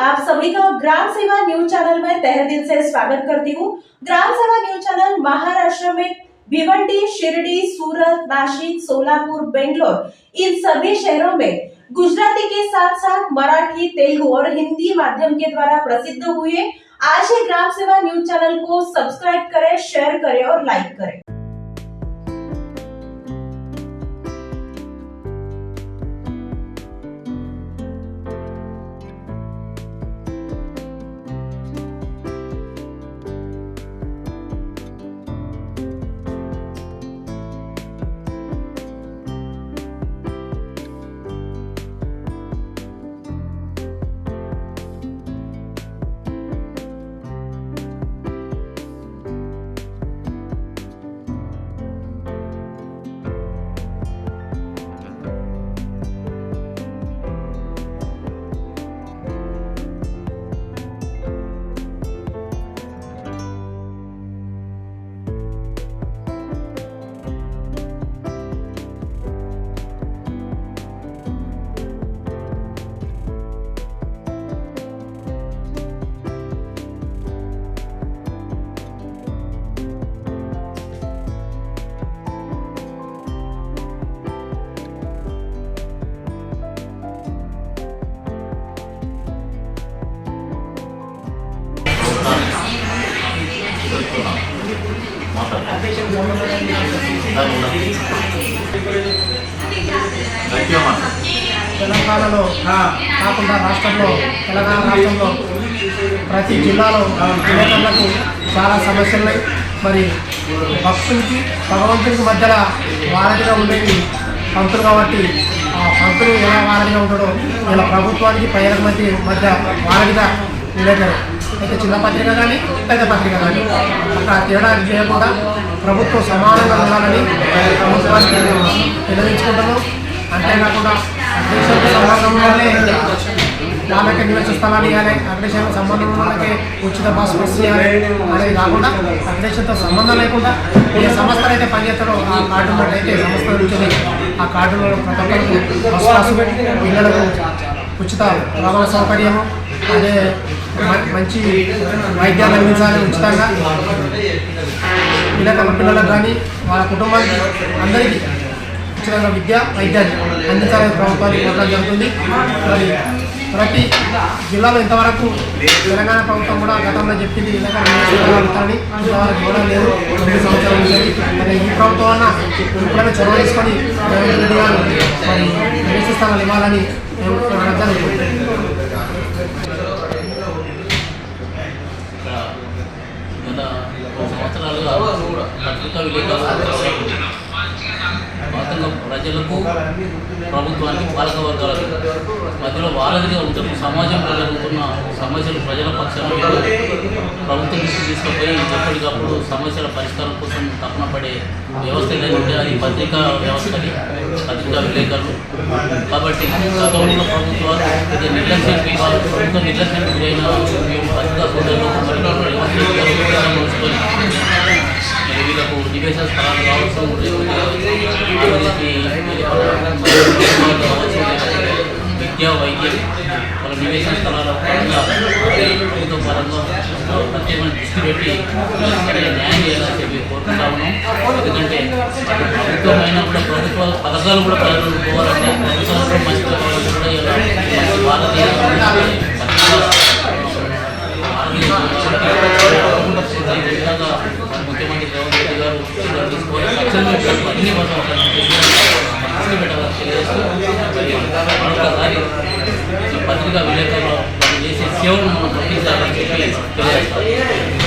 आप सभी का ग्राम सेवा न्यूज चैनल में तहे दिल से स्वागत करती हूँ। ग्राम सेवा न्यूज चैनल महाराष्ट्र में भिवंडी, शिरडी, सूरत, नासिक, सोलापुर, बेंगलोर इन सभी शहरों में गुजराती के साथ साथ मराठी, तेलुगु और हिंदी माध्यम के द्वारा प्रसिद्ध हुए। आज ही ग्राम सेवा न्यूज चैनल को सब्सक्राइब करें, शेयर करें और लाइक करें। తెలంగాణలో కాకుండా రాష్ట్రంలో తెలంగాణ రాష్ట్రంలో ప్రతి జిల్లాలో విలేకరులకు చాలా సమస్యలు ఉన్నాయి. మరి భక్తునికి భగవంతునికి మధ్యలో వారధిగా ఉండేవి పంతులు కాబట్టి ఆ పంతులు ఎలా వారధిగా ఉంటాడో ఇలా ప్రభుత్వానికి ప్రజల మధ్య వారధిగా విలేకరు అయితే చిన్న పత్రిక కానీ పెద్ద పత్రిక కానీ అక్కడ తేడా చేయకుండా ప్రభుత్వం సమానంగా ఉండాలని ప్రభుత్వానికి నిర్ణయించుకుంటున్నాం. అంతేకాకుండా అగ్నిశమ సంబంధంలోనే వాళ్ళకి నివాస స్థలాలు ఇవ్వాలి, అగ్నిశమ సంబంధం వాళ్ళకి ఉచిత బస్ ఇవ్వాలి అనేది కాకుండా అగ్నిశంతో సంబంధం లేకుండా ఏ సంస్థలు అయితే పనిచేస్తారో ఆ కార్డు ఉన్నట్టయితే సంస్థ నుంచి ఆ కార్డులో ప్రతి ఒక్కరికి బస్ పాసు పిల్లలకు ఉచిత రవాణా సౌకర్యము, అదే మంచి వైద్యాలు అందించాలి ఉచితంగా పిల్లలకు కానీ వాళ్ళ కుటుంబానికి అందరికీ ఉచితంగా విద్య వైద్యాన్ని అందించాలని ప్రభుత్వానికి కోరడం జరుగుతుంది. మరి ప్రతి జిల్లాలో ఇంతవరకు తెలంగాణ ప్రభుత్వం కూడా గతంలో చెప్పింది ఇళ్ళని ఇంతవరకు కూడా లేదు. 2 సంవత్సరాల నుంచి మరి ఈ ప్రభుత్వం అన్న ఇప్పుడైనా చొరవ తీసుకొని రేవంత్ రెడ్డి గారు మరి నివాస స్థలాలు ఇవ్వాలని మేము కోరడం జరుగుతుంది. ప్రజలకు ప్రభుత్వానికి పాలక వర్గాలకు మధ్యలో వారధిగా ఉంటుంది. సమాజంలో జరుగుతున్న సమస్యలు ప్రజల పక్షాన ప్రభుత్వం తీసుకుపోయి ఎప్పటికప్పుడు సమస్యల పరిష్కారం కోసం తపన పడే వ్యవస్థ ఏదైతే అది పత్రికా వ్యవస్థని పత్రికా విలేకరులు కాబట్టి గతంలో ప్రభుత్వాలు ఇది నిర్లక్ష్యానికి ప్రభుత్వం నిర్లక్ష్యానికి గురైన పత్రికా సోదరులు మోసుకొని వీళ్ళకు నివేశ స్థలాలు కావచ్చు, విద్యా వైద్యం వాళ్ళ నివేశన స్థలాల పరంగా ప్రభుత్వ పరంగా ప్రత్యేకమైన దృష్టి పెట్టి న్యాయం చేయాలని చెప్పి కోరుకుంటా ఉన్నాం. ఎందుకంటే ప్రభుత్వమైనా కూడా ప్రభుత్వ పథకాలు కూడా ప్రజలు పోవాలంటే ప్రభుత్వంలో మంచి పథకాలు కూడా ఇలా మంచి భారతీయ ముఖ్యమంత్రి రేవంత్ రెడ్డి గారు తీసుకొని అన్ని మరొకసారి పత్రికా విలేకరులు చేసే సేవలను మనం గుర్తించాలని చెప్పి తెలియజేస్తాం.